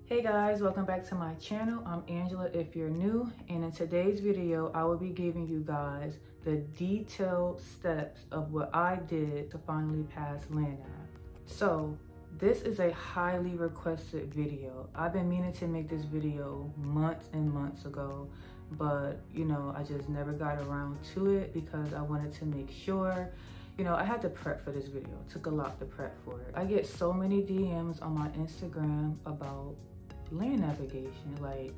Hey guys, welcome back to my channel. I'm Angela if you're new, and in today's video I will be giving you guys the detailed steps of what I did to finally pass LandNav. So this is a highly requested video. I've been meaning to make this video months and months ago, but I just never got around to it because I wanted to make sure I had to prep for this video. It took a lot to prep for it. I get so many DMs on my Instagram about land navigation. Like,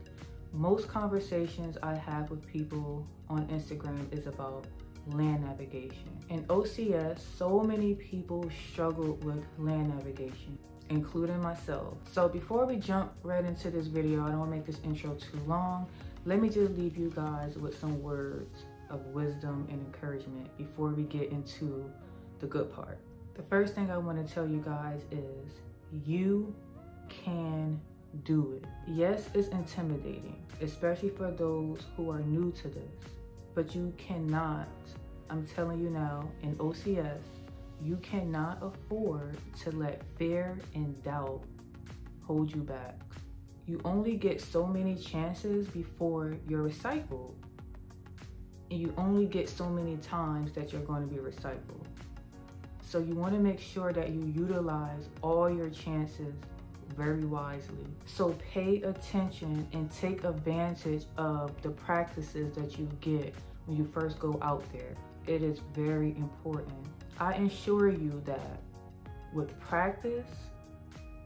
most conversations I have with people on Instagram is about land navigation. In OCS, so many people struggle with land navigation, including myself. So before we jump right into this video, I don't want to make this intro too long. Let me just leave you guys with some words of wisdom and encouragement before we get into the good part. The first thing I want to tell you guys is you can do it. Yes, it's intimidating, especially for those who are new to this, but you cannot, I'm telling you now, in OCS, you cannot afford to let fear and doubt hold you back. You only get so many chances before you're recycled, and you only get so many times that you're going to be recycled. So you want to make sure that you utilize all your chances very wisely. So pay attention and take advantage of the practices that you get when you first go out there. It is very important. I assure you that with practice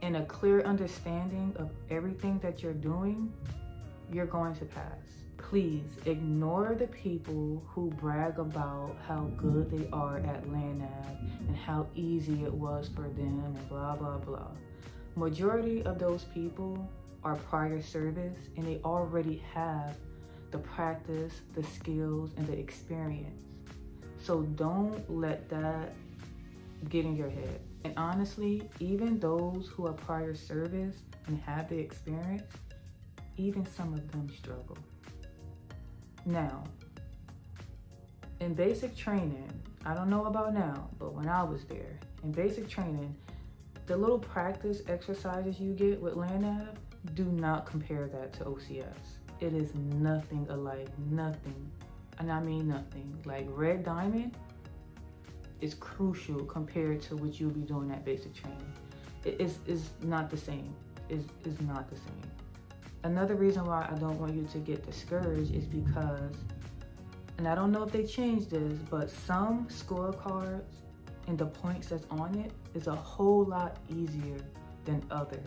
and a clear understanding of everything that you're doing, you're going to pass. Please ignore the people who brag about how good they are at LandNav and how easy it was for them and blah, blah, blah. Majority of those people are prior service and they already have the practice, the skills, and the experience. So don't let that get in your head. And honestly, even those who are prior service and have the experience, even some of them struggle. Now, in basic training, I don't know about now, but when I was there, in basic training, the little practice exercises you get with LandNav, do not compare that to OCS. It is nothing alike, nothing. And I mean nothing. Like, red diamond is crucial compared to what you'll be doing at basic training. It's not the same. It's not the same. Another reason why I don't want you to get discouraged is because, and I don't know if they changed this, but some scorecards and the points that's on it is a whole lot easier than others.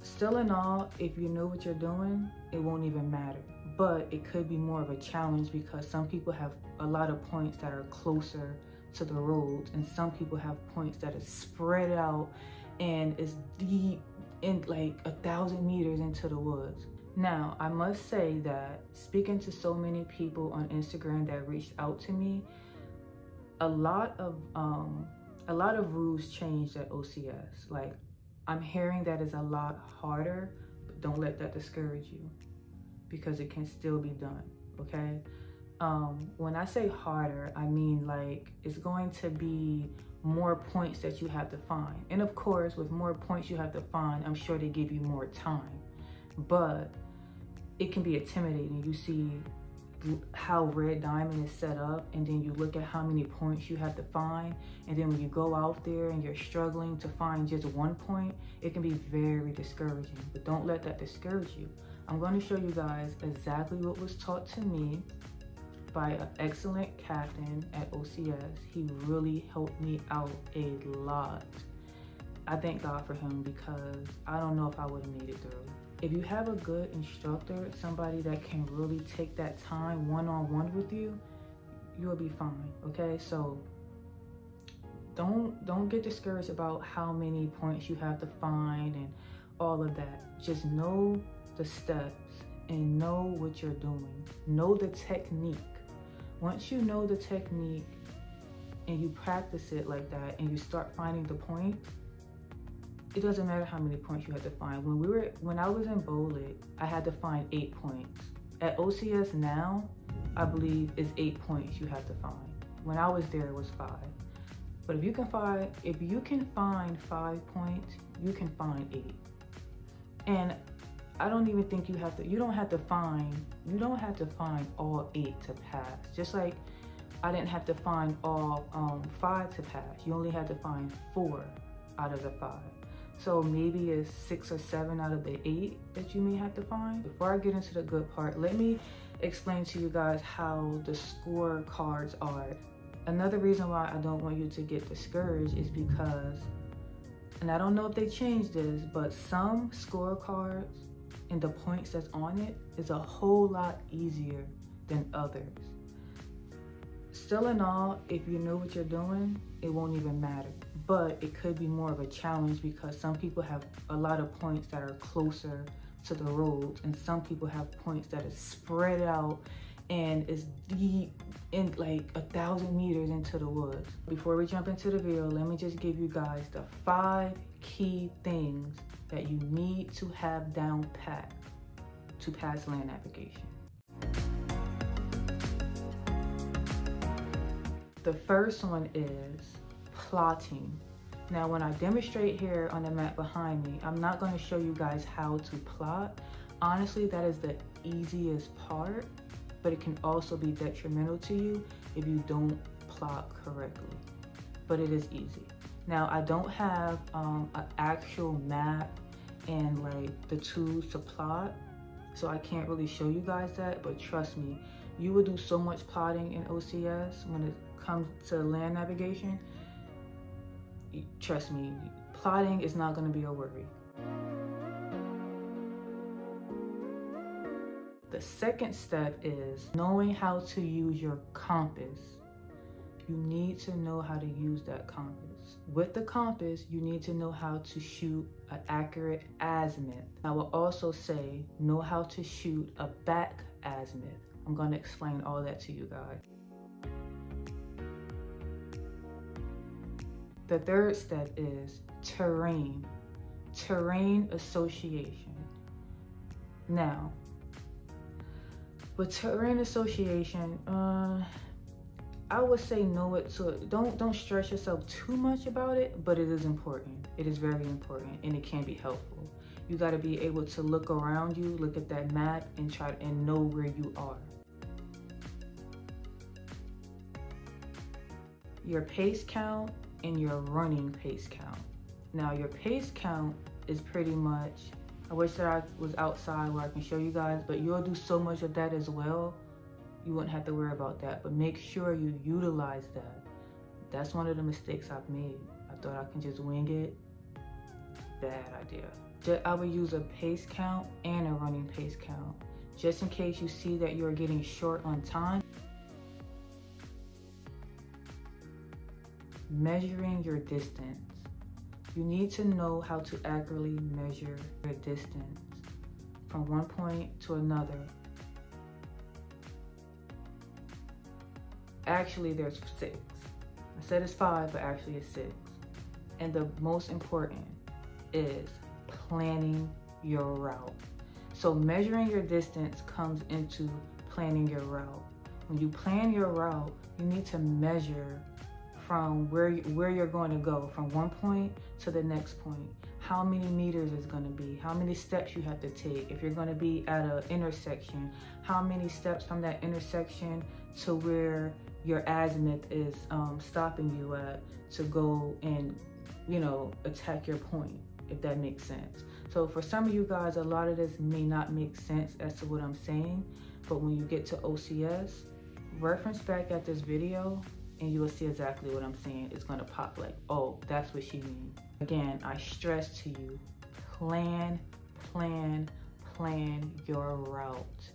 Still in all, if you know what you're doing, it won't even matter. But it could be more of a challenge because some people have a lot of points that are closer to the roads, and some people have points that are spread out and is deep in like 1,000 meters into the woods. Now, I must say that speaking to so many people on Instagram that reached out to me, a lot of rules changed at OCS. Like, I'm hearing that it's a lot harder, but don't let that discourage you because it can still be done, okay? When I say harder, I mean like it's going to be more points that you have to find. And of course, with more points you have to find, I'm sure they give you more time, but it can be intimidating. You see how red diamond is set up, and then you look at how many points you have to find, and then when you go out there and you're struggling to find just one point, it can be very discouraging. But don't let that discourage you. I'm going to show you guys exactly what was taught to me by an excellent captain at OCS. He really helped me out a lot. I thank God for him because I don't know if I would have made it through. If you have a good instructor, somebody that can really take that time one-on-one with you, you'll be fine, okay? So don't get discouraged about how many points you have to find and all of that. Just know the steps and know what you're doing. Know the technique. Once you know the technique and you practice it like that and you start finding the points, it doesn't matter how many points you have to find. When I was in Bowlit, I had to find 8 points. At OCS now, I believe it's 8 points you have to find. When I was there, it was 5. But if you can find 5 points, you can find 8. And I don't even think you don't have to find all 8 to pass. Just like I didn't have to find all 5 to pass. You only had to find 4 out of the 5. So maybe it's 6 or 7 out of the 8 that you may have to find. Before I get into the good part, let me explain to you guys how the scorecards are. Another reason why I don't want you to get discouraged is because, and I don't know if they changed this, but some scorecards and the points that's on it is a whole lot easier than others. Still in all, if you know what you're doing, it won't even matter. But it could be more of a challenge because some people have a lot of points that are closer to the roads, and some people have points that is spread out and is deep in like 1,000 meters into the woods. Before we jump into the video, let me just give you guys the 5 key things that you need to have down pat to pass land navigation. The first one is plotting. Now, when I demonstrate here on the map behind me, I'm not going to show you guys how to plot. Honestly, that is the easiest part, but it can also be detrimental to you if you don't plot correctly, but it is easy. Now, I don't have an actual map and like the tools to plot, so I can't really show you guys that, but trust me, you will do so much plotting in OCS when it comes to land navigation. Trust me, plotting is not going to be a worry. The second step is knowing how to use your compass. You need to know how to use that compass. With the compass, you need to know how to shoot an accurate azimuth. I will also say, know how to shoot a back azimuth. I'm going to explain all that to you guys. The third step is terrain. Terrain association. Now, with terrain association, I would say know it, so don't stress yourself too much about it, but it is important. It is very important, and it can be helpful. You got to be able to look around you, look at that map, and know where you are. Your pace count and your running pace count. Now, your pace count is pretty much, I wish that I was outside where I can show you guys, but you'll do so much of that as well. You wouldn't have to worry about that, but make sure you utilize that. That's one of the mistakes I've made. I thought I can just wing it. Bad idea. I would use a pace count and a running pace count, just in case you see that you're getting short on time. Measuring your distance. You need to know how to accurately measure your distance from one point to another. Actually, there's 6. I said it's 5, but actually it's 6. And the most important is planning your route. So measuring your distance comes into planning your route. When you plan your route, you need to measure from where you're going to go, from one point to the next point. How many meters is going to be, how many steps you have to take. If you're going to be at an intersection, how many steps from that intersection to where your azimuth is stopping you at to go and, you know, attack your point, if that makes sense. So for some of you guys, a lot of this may not make sense as to what I'm saying, but when you get to OCS, reference back at this video and you will see exactly what I'm saying. It's gonna pop like, oh, that's what she means. Again, I stress to you, plan your route.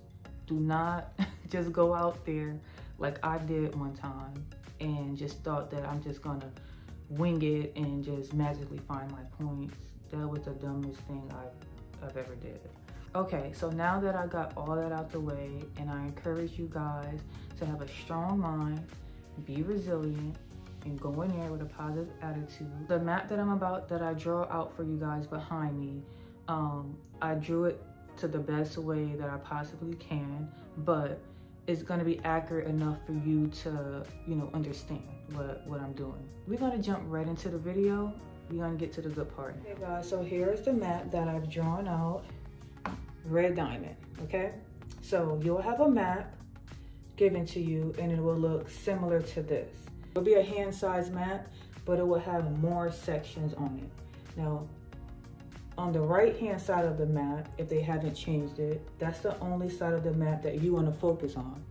Do not just go out there like I did one time and just thought that I'm just gonna wing it and just magically find my points. That was the dumbest thing I've ever did. Okay, so now that I got all that out the way, and I encourage you guys to have a strong mind, be resilient, and go in there with a positive attitude. The map that I draw out for you guys behind me, I drew it to the best way that I possibly can, but it's gonna be accurate enough for you to, you know, understand what I'm doing. We're gonna jump right into the video. we're gonna get to the good part. Okay guys, so here's the map that I've drawn out, red diamond, okay? So you'll have a map given to you and it will look similar to this. It'll be a hand-sized map, but it will have more sections on it. Now, on the right-hand side of the map, if they haven't changed it, that's the only side of the map that you wanna focus on.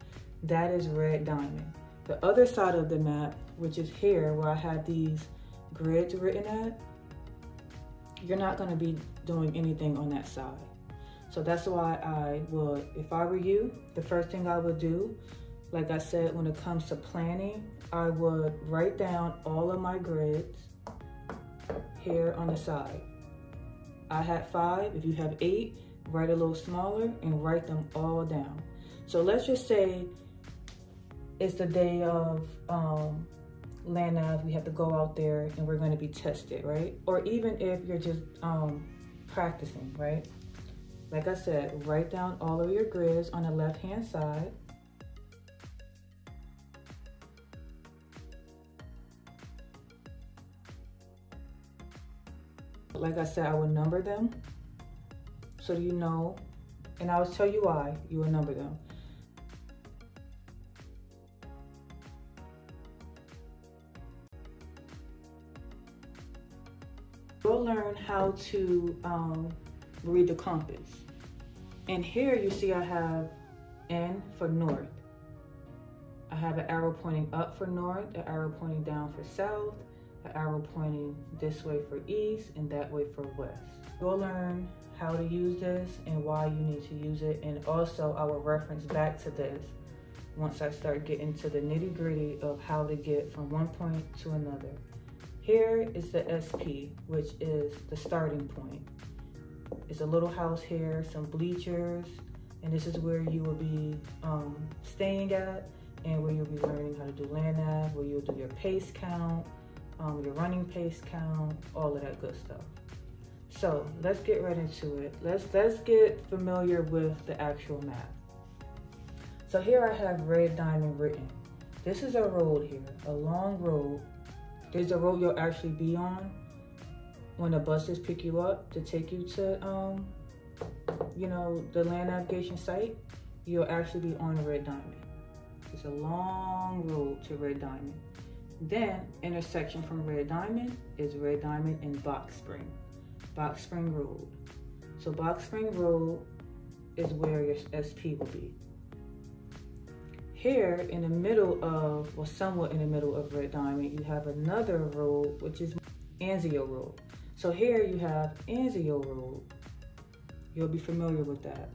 That is red diamond. The other side of the map, which is here where I have these grids written at, you're not gonna be doing anything on that side. So that's why I would, if I were you, the first thing I would do, like I said, when it comes to planning, I would write down all of my grids here on the side. I had 5, if you have 8, write a little smaller and write them all down. So let's just say it's the day of land nav, we have to go out there and we're gonna be tested, right? Or even if you're just practicing, right? Like I said, write down all of your grids on the left-hand side. Like I said, I will number them so you know, and I'll tell you why you will number them. You'll learn how to read the compass. And here you see I have N for north. I have an arrow pointing up for north, an arrow pointing down for south, an arrow pointing this way for east and that way for west. You'll learn how to use this and why you need to use it, and also I will reference back to this once I start getting to the nitty-gritty of how to get from one point to another. Here is the SP, which is the starting point. It's a little house here, some bleachers, and this is where you will be staying at and where you'll be learning how to do land nav, where you'll do your pace count, your running pace count, all of that good stuff. So let's get right into it. Let's get familiar with the actual map. So here I have red diamond written. This is a road here, a long road. There's a road you'll actually be on when the buses pick you up to take you to, you know, the land navigation site. You'll actually be on a red diamond. It's a long road to red diamond. Then intersection from red diamond is red diamond and Box Spring Road. So Box Spring Road is where your SP will be. Here in the middle of, well, somewhat in the middle of red diamond, you have another road, which is Angela Road. So here you have Angela Road. You'll be familiar with that.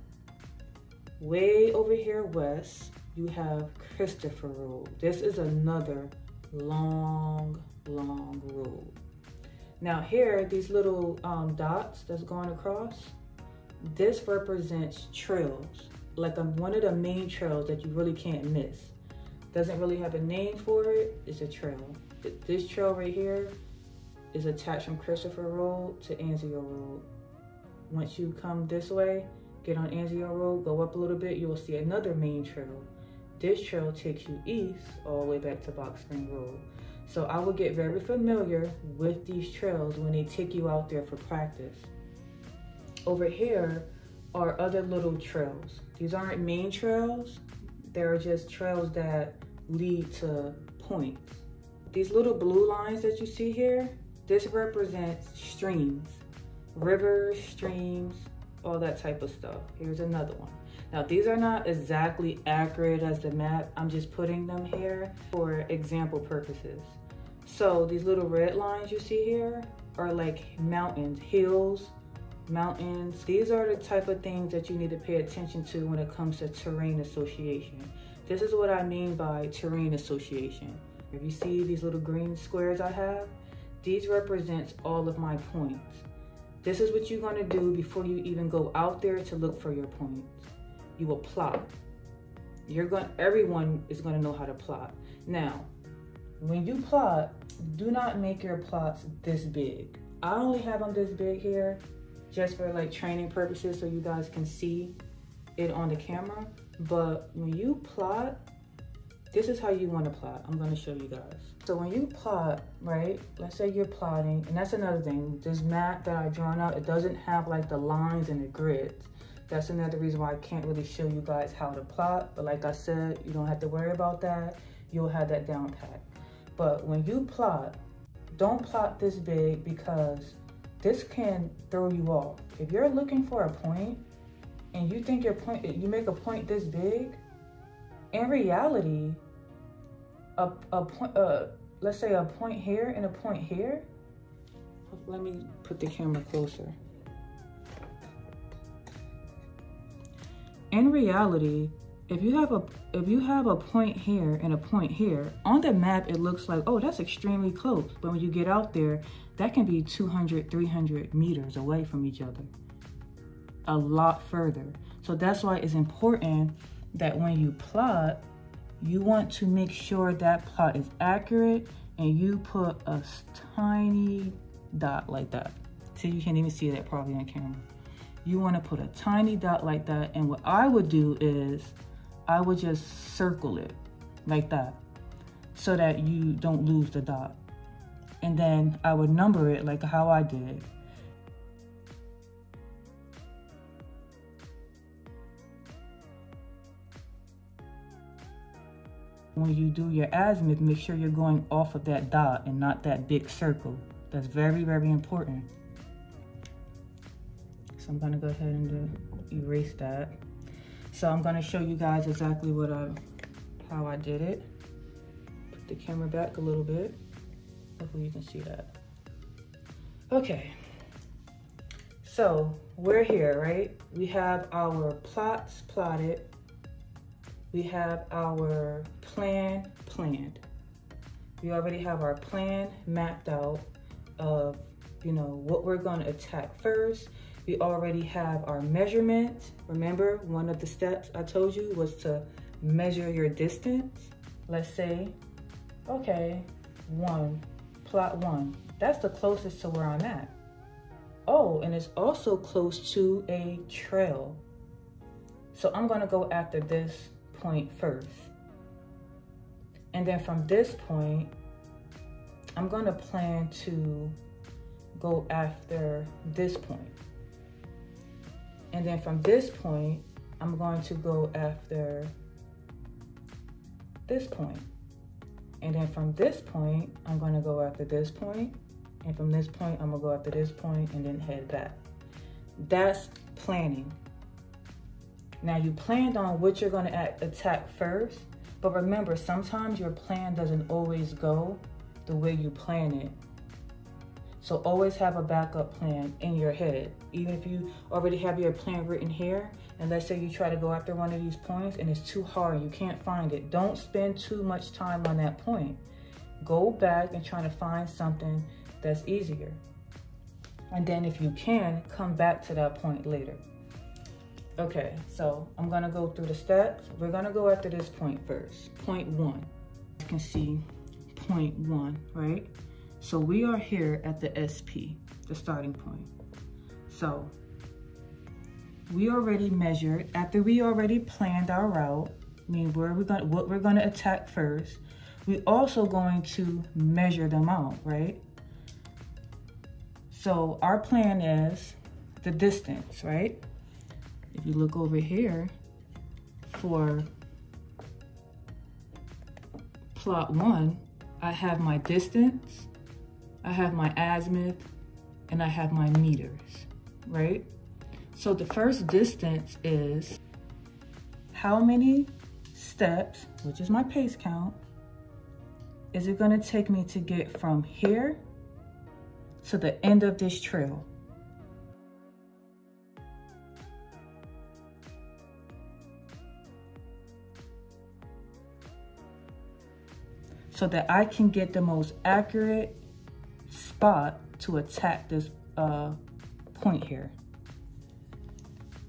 Way over here west, you have Christopher Road. This is another long road. Now here, these little dots that's going across, this represents trails. Like one of the main trails that you really can't miss. Doesn't really have a name for it, it's a trail. This trail right here is attached from Christopher Road to Angela Road. Once you come this way, get on Angela Road, go up a little bit, you will see another main trail. This trail takes you east all the way back to Box Spring Road. So I would get very familiar with these trails when they take you out there for practice. Over here are other little trails. These aren't main trails, they're just trails that lead to points. These little blue lines that you see here, this represents streams, rivers, streams, all that type of stuff. Here's another one. Now these are not exactly accurate as the map, I'm just putting them here for example purposes. So these little red lines you see here are like mountains, hills, mountains. These are the type of things that you need to pay attention to when it comes to terrain association. This is what I mean by terrain association. If you see these little green squares I have, these represents all of my points. This is what you're going to do before you even go out there to look for your points. You will plot. Everyone is going to know how to plot. Now, when you plot, do not make your plots this big. I only have them this big here just for like training purposes so you guys can see it on the camera. But when you plot, this is how you want to plot. I'm going to show you guys. So when you plot, right, let's say you're plotting, and that's another thing, this map that I've drawn out, it doesn't have like the lines and the grids. That's another reason why I can't really show you guys how to plot. But like I said, you don't have to worry about that. You'll have that down pat. But when you plot, don't plot this big because this can throw you off. If you're looking for a point and you think you make a point this big, in reality, let's say a point here and a point here. Let me put the camera closer. In reality, if you have a point here and a point here, on the map it looks like, oh, that's extremely close. But when you get out there, that can be 200, 300 meters away from each other. A lot further. So that's why it's important that when you plot, you want to make sure that plot is accurate and you put a tiny dot like that. See, you can't even see that probably on camera. You want to put a tiny dot like that, and what I would do is I would just circle it like that so that you don't lose the dot. And then I would number it like how I did. When you do your azimuth, make sure you're going off of that dot and not that big circle. That's very, very important. So I'm gonna go ahead and erase that. So I'm gonna show you guys exactly how I did it. Put the camera back a little bit. Hopefully you can see that. Okay, so we're here, right? We have our plots plotted. We have our plan planned. We already have our plan mapped out of, what we're gonna attack first. We already have our measurements. Remember, one of the steps I told you was to measure your distance. Let's say, okay, plot 1. That's the closest to where I'm at. Oh, and it's also close to a trail. So I'm gonna go after this point first. And then from this point, I'm gonna plan to go after this point. And then from this point, I'm going to go after this point. And then from this point, I'm gonna go after this point. And from this point, I'm gonna go after this point and then head back. That's planning. Now you planned on what you're gonna attack first, but remember, sometimes your plan doesn't always go the way you plan it. So always have a backup plan in your head. Even if you already have your plan written here, and let's say you try to go after one of these points and it's too hard, you can't find it. Don't spend too much time on that point. Go back and try to find something that's easier. And then if you can, come back to that point later. Okay, so I'm gonna go through the steps. We're gonna go after this point first. Point 1. You can see point 1, right? So we are here at the SP, the starting point. So we already measured, after we already planned our route, what we're gonna attack first, we also going to measure them out, right? So our plan is the distance, right? If you look over here for plot 1, I have my distance, I have my azimuth, and I have my meters, right? So the first distance is how many steps, which is my pace count, is it gonna take me to get from here to the end of this trail? So that I can get the most accurate spot to attack this point here.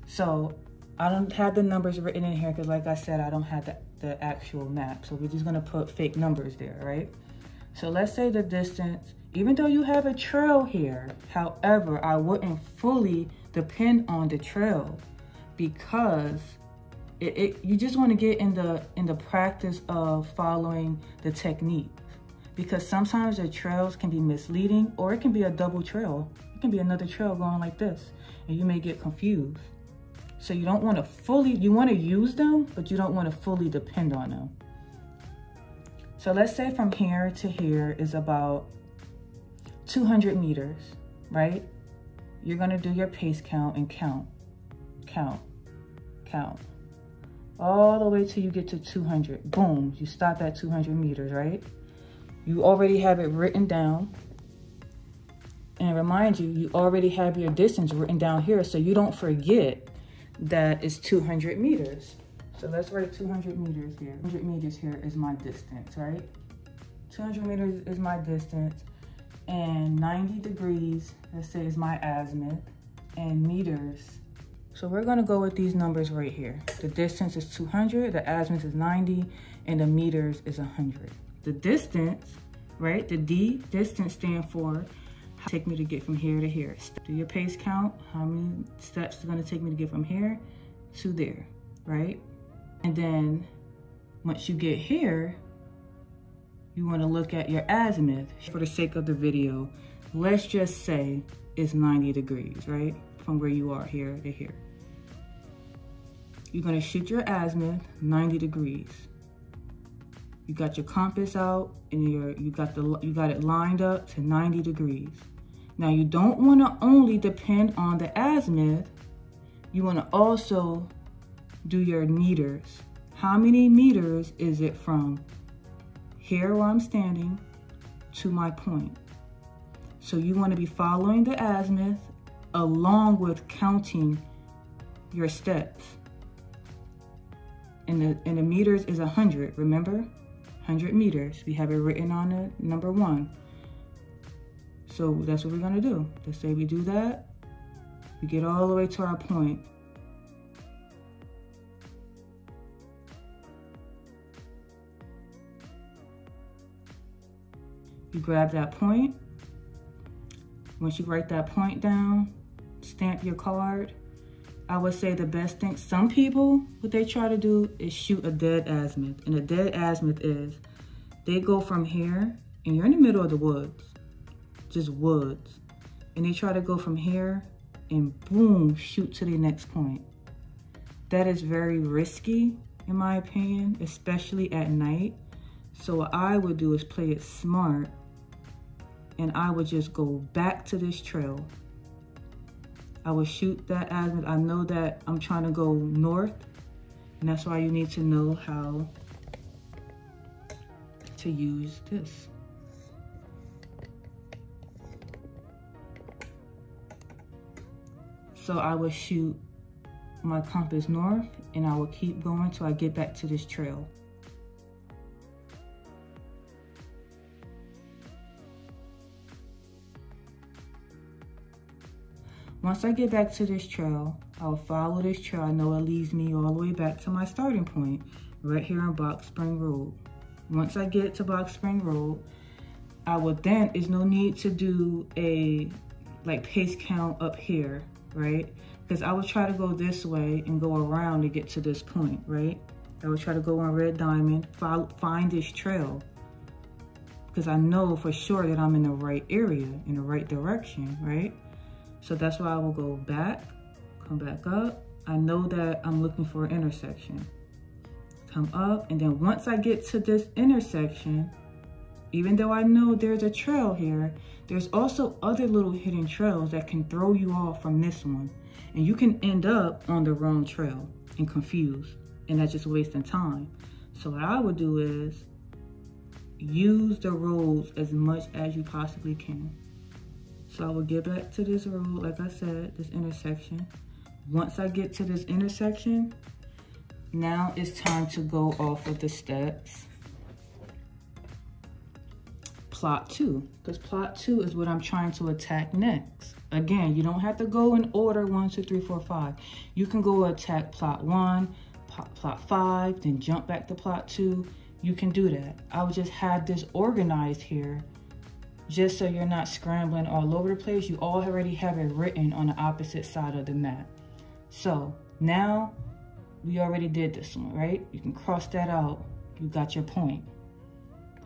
So I don't have the numbers written in here because like I said, I don't have the actual map. So we're just gonna put fake numbers there, right? So let's say the distance, even though you have a trail here, however, I wouldn't fully depend on the trail because You just want to get in the practice of following the technique, because sometimes the trails can be misleading, or it can be a double trail. It can be another trail going like this, and you may get confused. So you don't want to you want to use them, but you don't want to fully depend on them. So let's say from here to here is about 200 meters, right? You're going to do your pace count and count, all the way till you get to 200. Boom, you stop at 200 meters, right? You already have it written down. And remind you, you already have your distance written down here, so you don't forget that it's 200 meters. So let's write 200 meters here. 100 meters here is my distance, right? 200 meters is my distance, and 90 degrees, let's say, is my azimuth, and meters. So we're gonna go with these numbers right here. The distance is 200, the azimuth is 90, and the meters is 100. The distance, right? The D, distance, stand for how take me to get from here to here. Do your pace count, how many steps it's gonna take me to get from here to there, right? And then once you get here, you wanna look at your azimuth. For the sake of the video, let's just say it's 90 degrees, right? From where you are here to here. You're gonna shoot your azimuth 90 degrees. You got your compass out, and you got it lined up to 90 degrees. Now you don't want to only depend on the azimuth. You want to also do your meters. How many meters is it from here where I'm standing to my point? So you want to be following the azimuth along with counting your steps. And the meters is 100, remember? 100 meters. We have it written on the number 1. So that's what we're gonna do. Let's say we do that. We get all the way to our point. You grab that point. Once you write that point down, stamp your card. I would say the best thing, some people, what they try to do is shoot a dead azimuth. And a dead azimuth is, they go from here, and you're in the middle of the woods, just woods. And they try to go from here and boom, shoot to the next point. That is very risky, in my opinion, especially at night. So what I would do is play it smart, and I would just go back to this trail. I will shoot that azimuth. I know that I'm trying to go north, and that's why you need to know how to use this. So I will shoot my compass north, and I will keep going till I get back to this trail. Once I get back to this trail, I'll follow this trail. I know it leads me all the way back to my starting point, right here on Box Spring Road. Once I get to Box Spring Road, I will then, there's no need to do a pace count up here, right? Because I would try to go this way and go around to get to this point, right? I would try to go on Red Diamond, find this trail, because I know for sure that I'm in the right area, in the right direction, right? So that's why I will go back, come back up. I know that I'm looking for an intersection. Come up, and then once I get to this intersection, even though I know there's a trail here, there's also other little hidden trails that can throw you off from this one. And you can end up on the wrong trail and confused, and that's just wasting time. So what I would do is use the roads as much as you possibly can. So I will get back to this road, like I said, this intersection. Once I get to this intersection, now it's time to go off of the steps. Plot 2, because plot 2 is what I'm trying to attack next. Again, you don't have to go in order 1, 2, 3, 4, 5. You can go attack plot 1, plot 5, then jump back to plot 2. You can do that. I would just have this organized here, just so you're not scrambling all over the place. You already have it written on the opposite side of the map. So now we already did this one, right? You can cross that out. You got your point.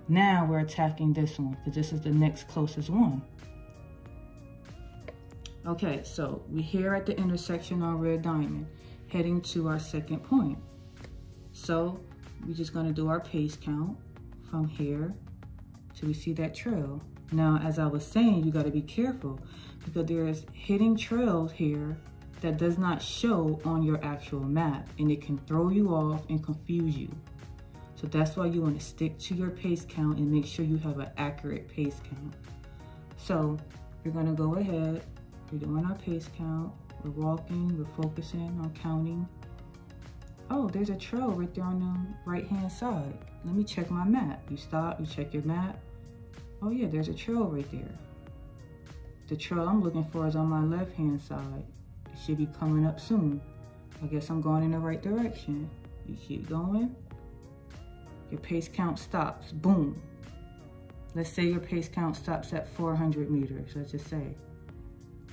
Now we're attacking this one because this is the next closest one. Okay, so we're here at the intersection on red diamond, heading to our second point. So we're just gonna do our pace count from here till we see that trail. Now, as I was saying, you gotta be careful because there's hidden trails here that does not show on your actual map, and it can throw you off and confuse you. So that's why you want to stick to your pace count and make sure you have an accurate pace count. So we're going to go ahead, we're doing our pace count, we're walking, we're focusing on counting. Oh, there's a trail right there on the right hand side. Let me check my map. You stop, you check your map. Oh yeah, there's a trail right there. The trail I'm looking for is on my left hand side. It should be coming up soon. I guess I'm going in the right direction. You keep going. Your pace count stops, boom. Let's say your pace count stops at 400 meters, let's just say.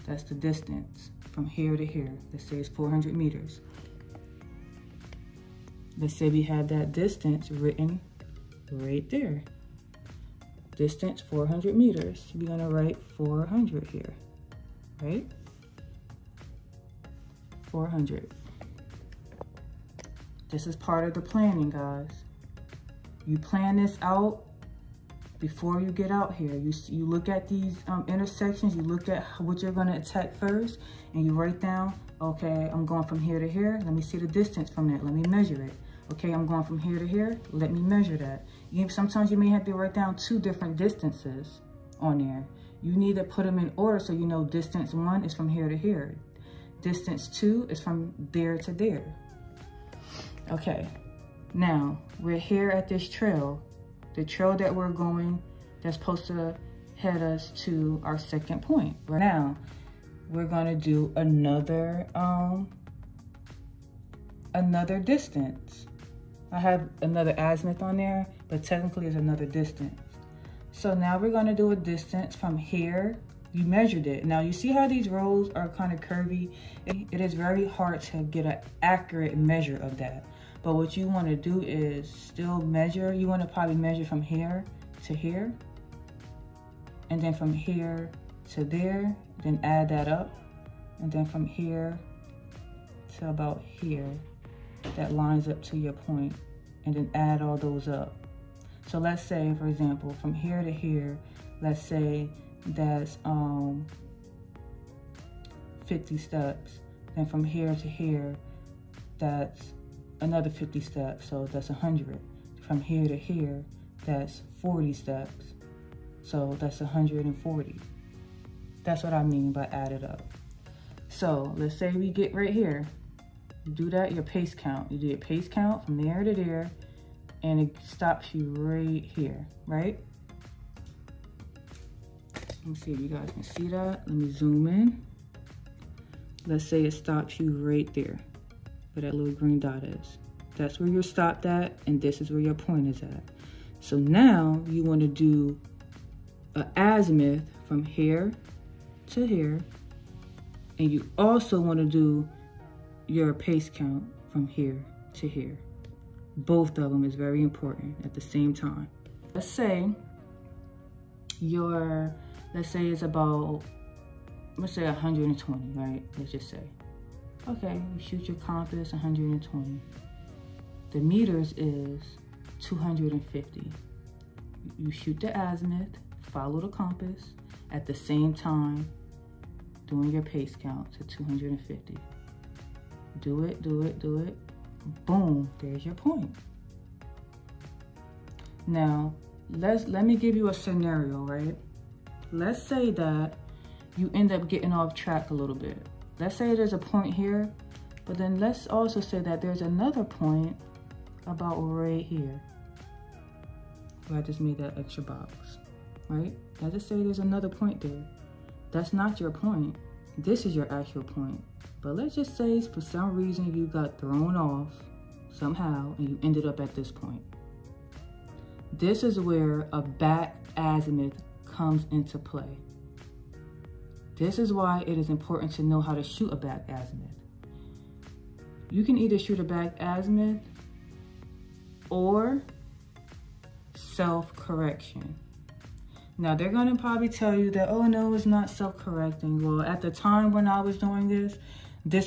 That's the distance from here to here. Let's say it's 400 meters. Let's say we have that distance written right there. Distance 400 meters. We're gonna write 400 here, right? 400. This is part of the planning, guys. You plan this out before you get out here. You look at these intersections, you look at what you're gonna attack first, and you write down, okay, I'm going from here to here. Let me see the distance from that. Let me measure it. Okay, I'm going from here to here. Let me measure that. Sometimes you may have to write down 2 different distances on there. You need to put them in order so you know distance 1 is from here to here. Distance 2 is from there to there. Okay. Now, we're here at this trail, the trail that we're going, that's supposed to head us to our second point. Right now, we're gonna do another distance. I have another azimuth on there, but technically it's another distance. So now we're gonna do a distance from here. You measured it. Now you see how these roads are kind of curvy? It is very hard to get an accurate measure of that. But what you want to do is still measure. You want to probably measure from here to here. And then from here to there. Then add that up. And then from here to about here. That lines up to your point. And then add all those up. So let's say, for example, from here to here, let's say that's 50 steps. Then from here to here, that's another 50 steps, so that's 100. From here to here, that's 40 steps, so that's 140. That's what I mean by add it up. So let's say we get right here. You do that, your pace count. You do your pace count from there to there, and it stops you right here, right? Let me see if you guys can see that. Let me zoom in. Let's say it stops you right there, where that little green dot is. That's where you're stopped at, and this is where your point is at. So now you want to do an azimuth from here to here, and you also want to do your pace count from here to here. Both of them is very important at the same time. Let's say it's about, let's say 120, right? Let's just say. Okay, you shoot your compass 120. The meters is 250. You shoot the azimuth, follow the compass, at the same time doing your pace count to 250. Do it, do it, do it. Boom, there's your point. Now, let me give you a scenario, right? Let's say that you end up getting off track a little bit. Let's say there's a point here, but then let's also say that there's another point about right here. Where I just made that extra box, right? Let's just say there's another point there. That's not your point. This is your actual point. But let's just say for some reason you got thrown off somehow and you ended up at this point. This is where a back azimuth comes into play. This is why it is important to know how to shoot a back azimuth. you can either shoot a back azimuth or self-correction. Now they're gonna probably tell you that, oh no, it's not self-correcting. Well, at the time when I was doing this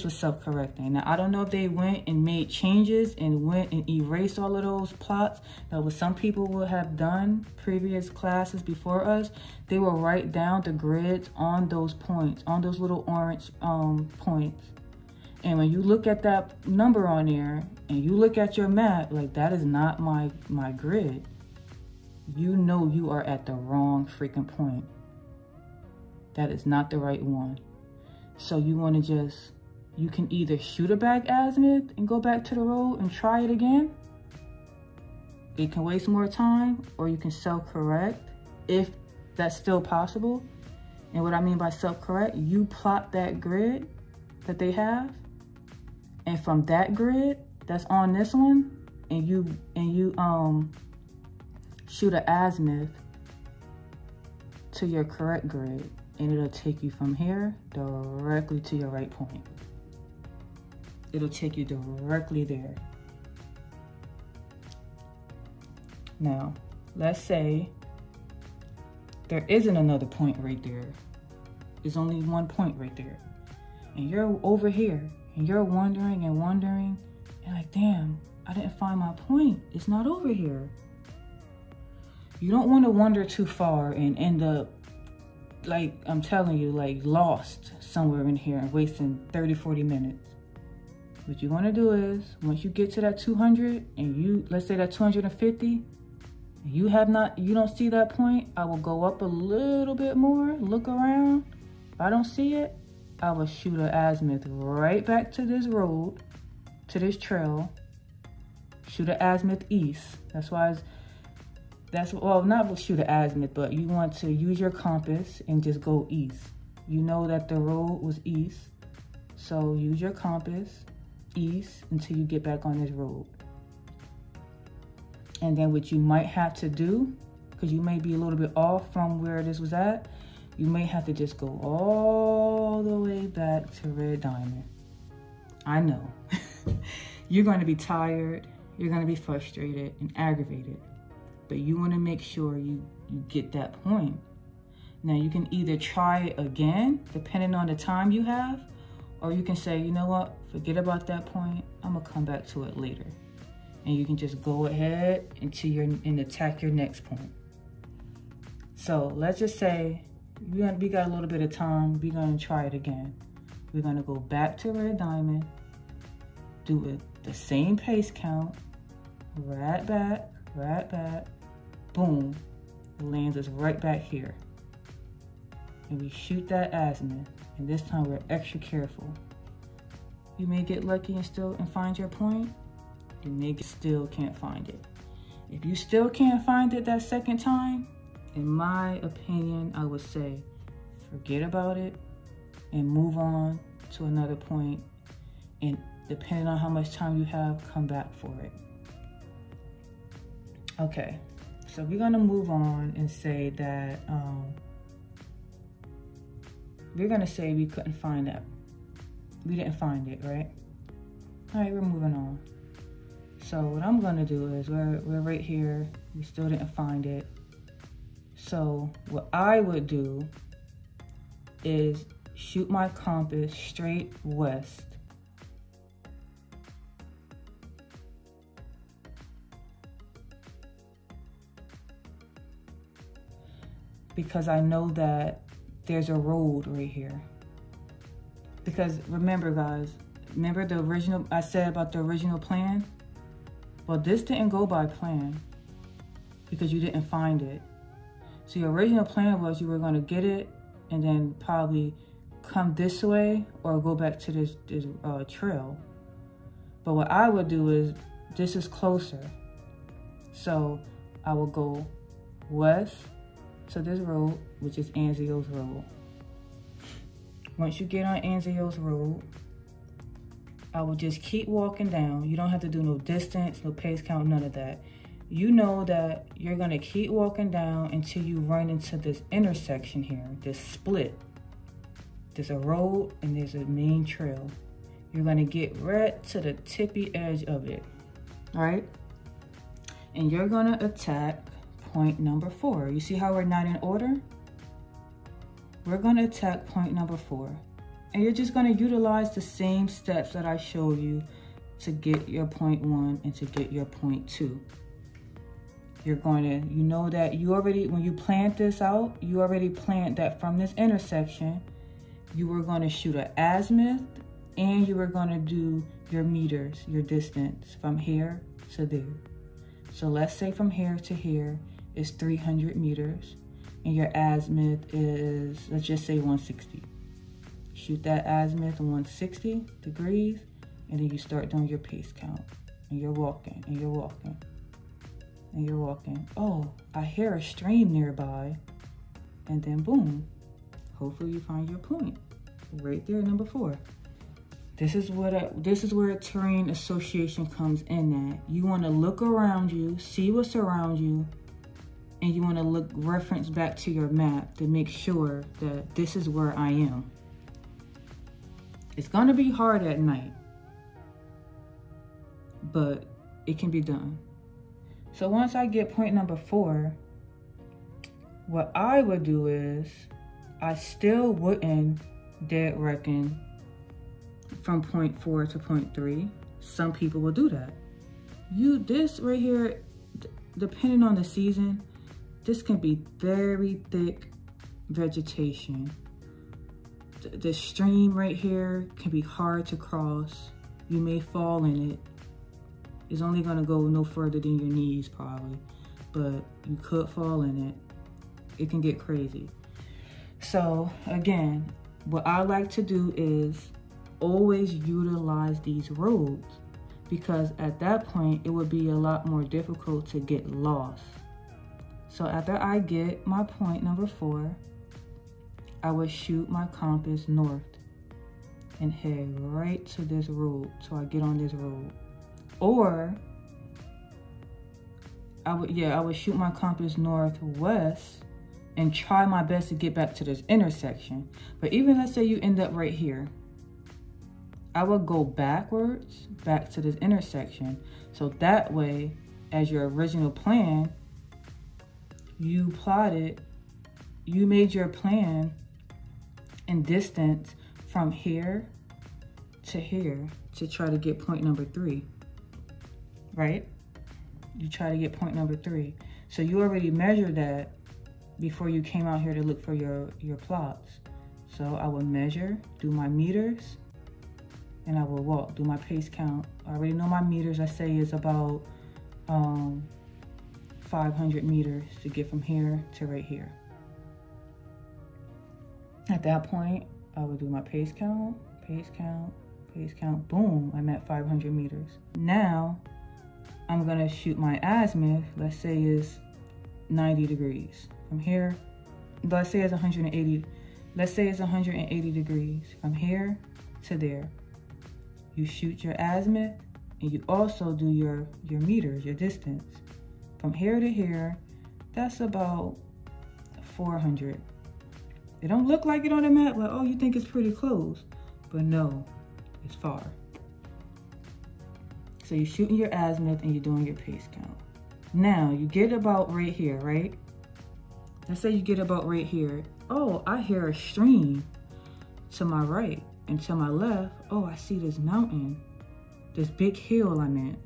was self-correcting. Now I don't know if they went and made changes and went and erased all of those plots that what some people would have done previous classes before us. They will write down the grids on those points, on those little orange points. And when you look at that number on there and you look at your map, like that is not my grid. You know you are at the wrong freaking point. That is not the right one. So you want to just, you can either shoot a back azimuth and go back to the road and try it again. It can waste more time, or you can self-correct if that's still possible. And what I mean by self-correct, you plot that grid that they have, and from that grid that's on this one, and you shoot an azimuth to your correct grid, and it'll take you from here directly to your right point. It'll take you directly there. Now, let's say there isn't another point right there. There's only one point right there. And you're over here, and you're wondering and wondering, and like, damn, I didn't find my point. It's not over here. You don't want to wander too far and end up, like I'm telling you, like lost somewhere in here and wasting 30, 40 minutes. What you want to do is, once you get to that 200 and you, let's say that 250, you don't see that point, I will go up a little bit more, look around. If I don't see it, I will shoot an azimuth right back to this road, to this trail, shoot an azimuth east. Well, not shoot an azimuth, but you want to use your compass and just go east. You know that the road was east, so use your compass east until you get back on this road. And then what you might have to do, because you may be a little bit off from where this was at, you may have to just go all the way back to Red Diamond. I know. You're going to be tired, you're going to be frustrated and aggravated, but you want to make sure you get that point. Now you can either try it again, depending on the time you have, or you can say, you know what, forget about that point, I'm gonna come back to it later. And you can just go ahead and attack your next point. So let's just say we got a little bit of time, we're gonna try it again. We're gonna go back to Red Diamond, do it the same pace count, right back, boom, it lands us right back here. And we shoot that azimuth, and this time we're extra careful. You may get lucky and find your point. You may still can't find it. If you still can't find it that second time, in my opinion, I would say forget about it and move on to another point, and depending on how much time you have, come back for it. Okay, so we're gonna move on and say that we're gonna say we couldn't find that. We didn't find it, right? All right, we're moving on. So what I'm gonna do is we're right here. We still didn't find it. So what I would do is shoot my compass straight west. Because I know that there's a road right here. Because remember guys, remember the original, I said about the original plan? Well, this didn't go by plan because you didn't find it. So your original plan was you were gonna get it and then probably come this way or go back to this trail. But what I would do is, this is closer. So I will go west to this road, which is Anzio's Road. Once you get on Anzio's Road, I will just keep walking down. You don't have to do no distance, no pace count, none of that. You know that you're gonna keep walking down until you run into this intersection here, this split. There's a road and there's a main trail. You're gonna get right to the tippy edge of it, all right? And you're gonna attack point number 4. You see how we're not in order? We're gonna attack point number 4. And you're just gonna utilize the same steps that I showed you to get your point 1 and to get your point 2. You're going to, you know that you already, when you planned this out, you already planned that from this intersection, you were going to shoot an azimuth and you were going to do your meters, your distance from here to there. So let's say from here to here is 300 meters and your azimuth is, let's just say 160. Shoot that azimuth 160 degrees and then you start doing your pace count and you're walking and you're walking and you're walking. Oh, I hear a stream nearby, and then boom, hopefully you find your point right there, number 4. This is where terrain association comes in at. You want to look around you, see what's around you, and you want to reference back to your map to make sure that this is where I am. It's gonna be hard at night, but it can be done. So once I get point number 4, what I would do is I still wouldn't dead reckon from point 4 to point 3. Some people will do that. This right here, depending on the season, this can be very thick vegetation. The stream right here can be hard to cross. You may fall in it. It's only gonna go no further than your knees probably, but you could fall in it. It can get crazy. So again, what I like to do is always utilize these roads, because at that point, it would be a lot more difficult to get lost. So after I get my point number 4, I would shoot my compass north and head right to this road. So I get on this road. Or I would shoot my compass northwest and try my best to get back to this intersection. But even let's say you end up right here, I would go backwards back to this intersection. So that way, as your original plan, you made your plan in distance from here to here to try to get point number 3. Right? You try to get point number 3. So you already measured that before you came out here to look for your plots. So I will measure, do my meters, and I will walk, do my pace count. I already know my meters, I say is about 500 meters to get from here to right here. At that point, I will do my pace count, boom, I'm at 500 meters. Now, I'm gonna shoot my azimuth, let's say is 90 degrees. From here, let's say it's 180 degrees. From here to there. You shoot your azimuth and you also do your meters, your distance. From here to here, that's about 400. It don't look like it on the map, like, oh, you think it's pretty close. But no, it's far. So you're shooting your azimuth and you're doing your pace count. Now, you get about right here, right? Let's say you get about right here. Oh, I hear a stream to my right, and to my left, oh, I see this mountain, this big hill I'm in.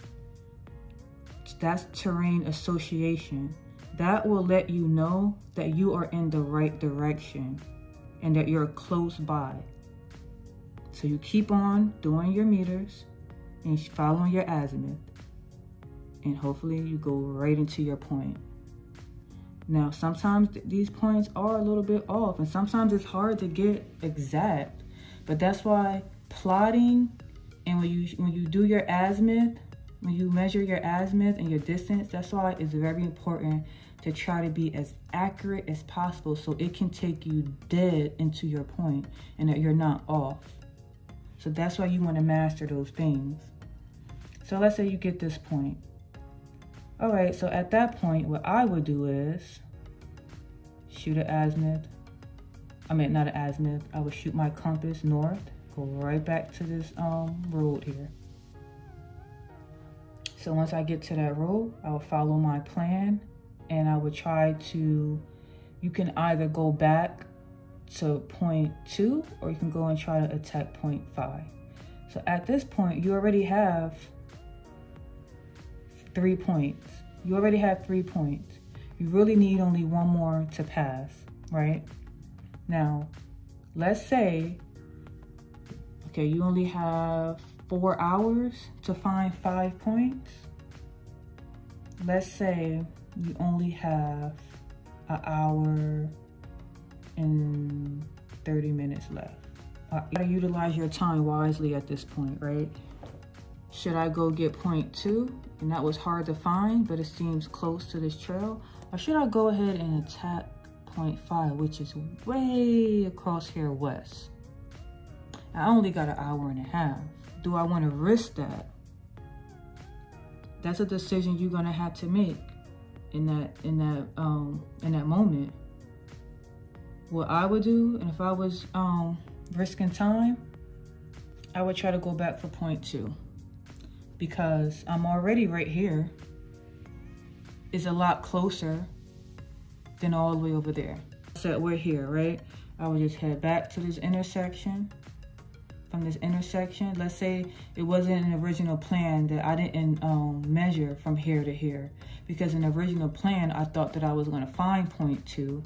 That's terrain association. That will let you know that you are in the right direction and that you're close by. So you keep on doing your meters and following your azimuth, and hopefully you go right into your point. Now, sometimes these points are a little bit off, and sometimes it's hard to get exact, but that's why plotting, and when you do your azimuth, when you measure your azimuth and your distance, that's why it's very important to try to be as accurate as possible so it can take you dead into your point and that you're not off. So that's why you want to master those things. So let's say you get this point. All right, so at that point, what I would do is shoot an azimuth. I mean, not an azimuth. I would shoot my compass north go right back to this road here. So once I get to that road, I will follow my plan, and I would try to, you can either go back to point 2 or you can go and try to attack point 5. So at this point, you already have 3 points. You already have 3 points. You really need only one more to pass, right? Now, let's say, okay, you only have 4 hours to find 5 points. Let's say you only have an hour and 30 minutes left. You gotta utilize your time wisely at this point, right? Should I go get point 2? And that was hard to find, but it seems close to this trail. Or should I go ahead and attack point 5, which is way across here west? I only got an hour and a half. Do I want to risk that? That's a decision you're gonna have to make in that moment. What I would do, and if I was risking time, I would try to go back for point 2, because I'm already right here. It's a lot closer than all the way over there. So we're here, right? I would just head back to this intersection. From this intersection, let's say it wasn't an original plan that I didn't measure from here to here, because in the original plan I thought that I was going to find point 2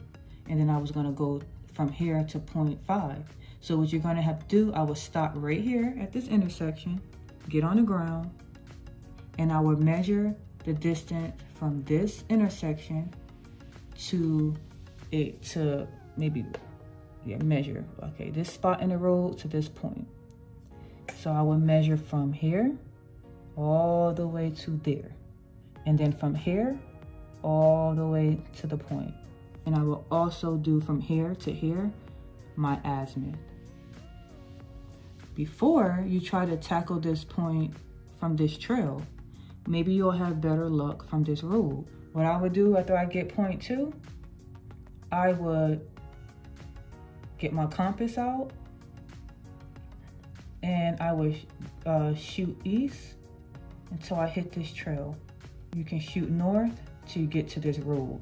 and then I was going to go from here to point 5. So what you're going to have to do, I would stop right here at this intersection, get on the ground, and I would measure the distance from this intersection to measure, okay, this spot in the road to this point. So I will measure from here all the way to there. And then from here, all the way to the point. And I will also do from here to here, my azimuth. Before you try to tackle this point from this trail, maybe you'll have better luck from this road. What I would do after I get point 2, I would get my compass out, and I would shoot east until I hit this trail. You can shoot north till you get to this road.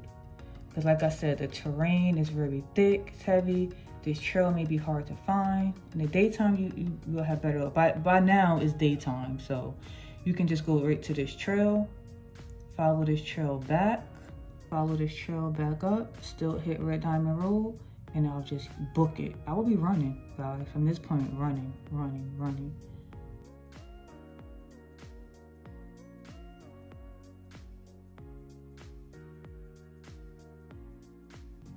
Because like I said, the terrain is very thick, it's heavy. This trail may be hard to find. In the daytime, you will have better luck. By now, it's daytime, so you can just go right to this trail, follow this trail back up, still hit Red Diamond Road, and I'll just book it. I will be running, guys, from this point, running.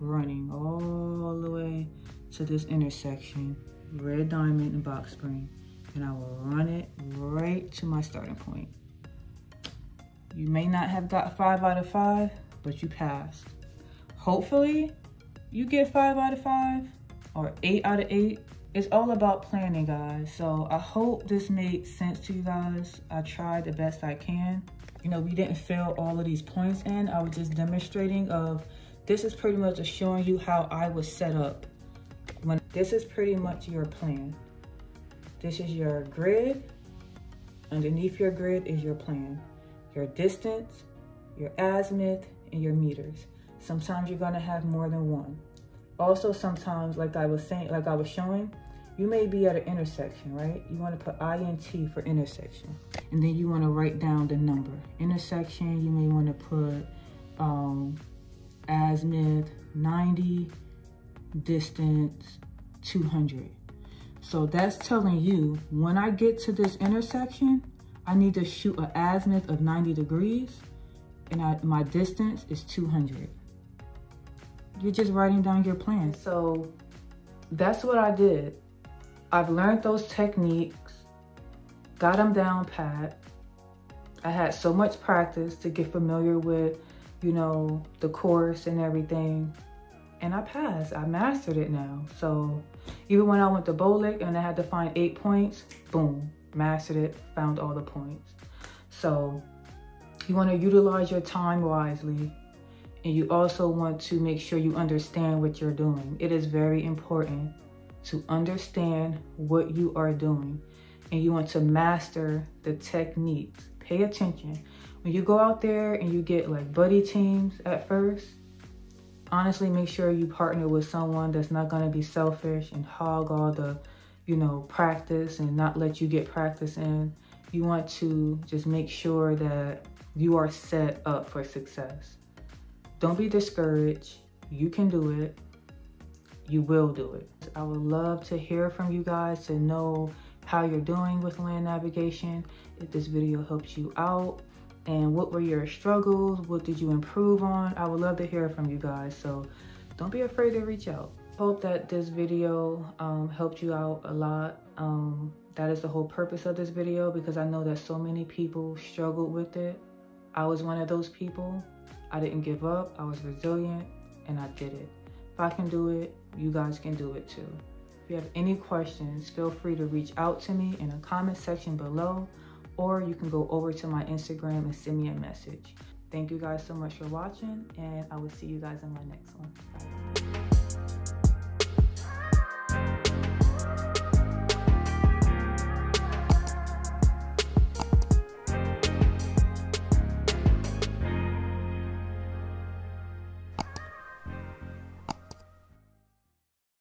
Running all the way to this intersection, Red Diamond and Box Spring, and I will run it right to my starting point. You may not have got 5 out of 5, but you passed. Hopefully, you get 5 out of 5 or 8 out of 8. It's all about planning, guys. So I hope this made sense to you guys. I tried the best I can. You know, we didn't fill all of these points in. I was just demonstrating of, this is pretty much just showing you how I was set up. This is pretty much your plan. This is your grid. Underneath your grid is your plan. Your distance, your azimuth, and your meters. Sometimes you're gonna have more than one. Also, sometimes, like I was showing, you may be at an intersection, right? You wanna put INT for intersection. And then you wanna write down the number. Intersection, you may wanna put azimuth 90, distance 200. So that's telling you, when I get to this intersection, I need to shoot an azimuth of 90 degrees, and my distance is 200. You're just writing down your plan. So that's what I did. I've learned those techniques, got them down pat. I had so much practice to get familiar with, you know, the course and everything. And I passed, I mastered it now. So even when I went to Bolick and I had to find 8 points, boom, mastered it, found all the points. So you want to utilize your time wisely, and you also want to make sure you understand what you're doing. It is very important to understand what you are doing and you want to master the techniques. Pay attention. When you go out there and you get like buddy teams at first, honestly, make sure you partner with someone that's not going to be selfish and hog all the, practice and not let you get practice in. You want to just make sure that you are set up for success. Don't be discouraged. You can do it. You will do it. I would love to hear from you guys to know how you're doing with land navigation, if this video helped you out, and what were your struggles, what did you improve on. I would love to hear from you guys, so don't be afraid to reach out. Hope that this video helped you out a lot. That is the whole purpose of this video, because I know that so many people struggled with it. I was one of those people. I didn't give up. I was resilient and I did it. If I can do it, you guys can do it too. If you have any questions, feel free to reach out to me in the comment section below, or you can go over to my Instagram and send me a message. Thank you guys so much for watching, and I will see you guys in my next one. Bye.